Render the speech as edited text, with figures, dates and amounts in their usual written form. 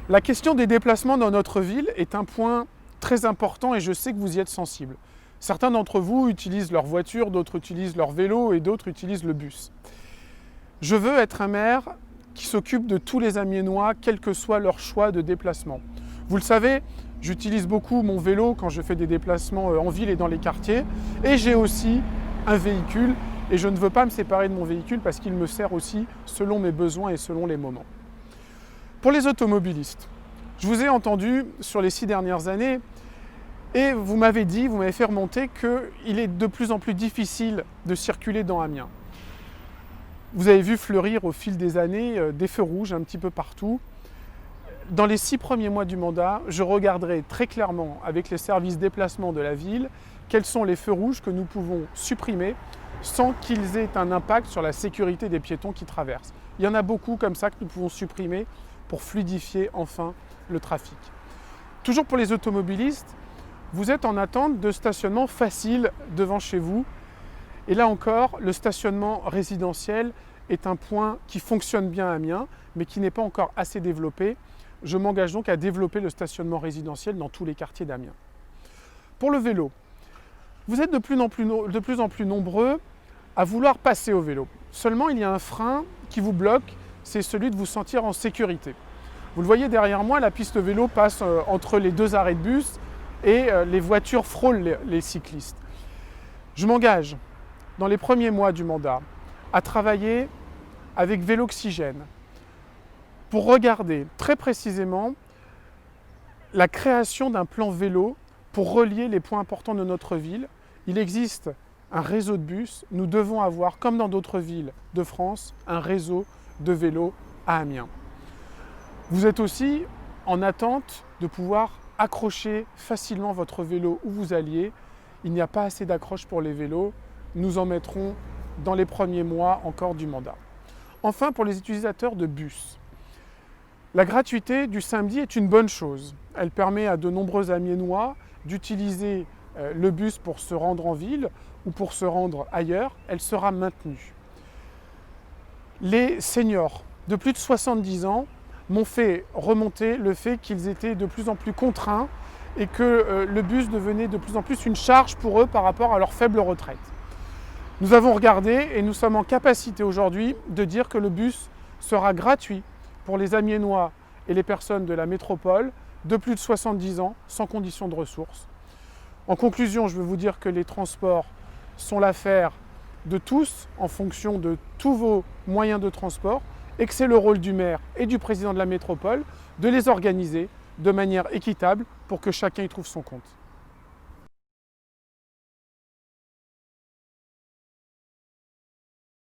La question des déplacements dans notre ville est un point très important et je sais que vous y êtes sensible. Certains d'entre vous utilisent leur voiture, d'autres utilisent leur vélo et d'autres utilisent le bus. Je veux être un maire qui s'occupe de tous les Amiénois, quel que soit leur choix de déplacement. Vous le savez, j'utilise beaucoup mon vélo quand je fais des déplacements en ville et dans les quartiers. Et j'ai aussi un véhicule et je ne veux pas me séparer de mon véhicule parce qu'il me sert aussi selon mes besoins et selon les moments. Pour les automobilistes, je vous ai entendu sur les 6 dernières années et vous m'avez fait remonter qu'il est de plus en plus difficile de circuler dans Amiens. Vous avez vu fleurir au fil des années des feux rouges un petit peu partout. Dans les 6 premiers mois du mandat, je regarderai très clairement avec les services déplacement de la ville quels sont les feux rouges que nous pouvons supprimer sans qu'ils aient un impact sur la sécurité des piétons qui traversent. Il y en a beaucoup comme ça que nous pouvons supprimer pour fluidifier enfin le trafic. Toujours pour les automobilistes, vous êtes en attente de stationnement facile devant chez vous. Et là encore, le stationnement résidentiel est un point qui fonctionne bien à Amiens, mais qui n'est pas encore assez développé. Je m'engage donc à développer le stationnement résidentiel dans tous les quartiers d'Amiens. Pour le vélo, vous êtes de plus en plus nombreux à vouloir passer au vélo. Seulement, il y a un frein qui vous bloque, c'est celui de vous sentir en sécurité. Vous le voyez derrière moi, la piste vélo passe entre les 2 arrêts de bus et les voitures frôlent les cyclistes. Je m'engage dans les premiers mois du mandat à travailler avec Véloxygène pour regarder très précisément la création d'un plan vélo pour relier les points importants de notre ville. Il existe un réseau de bus. Nous devons avoir, comme dans d'autres villes de France, un réseau de vélos à Amiens. Vous êtes aussi en attente de pouvoir accrocher facilement votre vélo où vous alliez. Il n'y a pas assez d'accroche pour les vélos. Nous en mettrons dans les premiers mois encore du mandat. Enfin, pour les utilisateurs de bus, la gratuité du samedi est une bonne chose. Elle permet à de nombreux Amiénois d'utiliser le bus pour se rendre en ville ou pour se rendre ailleurs. Elle sera maintenue. Les seniors de plus de 70 ans m'ont fait remonter le fait qu'ils étaient de plus en plus contraints et que le bus devenait de plus en plus une charge pour eux par rapport à leur faible retraite. Nous avons regardé et nous sommes en capacité aujourd'hui de dire que le bus sera gratuit pour les Amiénois et les personnes de la métropole de plus de 70 ans sans condition de ressources. En conclusion, je veux vous dire que les transports sont l'affaire de tous en fonction de tous vos moyens de transport et que c'est le rôle du maire et du président de la métropole de les organiser de manière équitable pour que chacun y trouve son compte.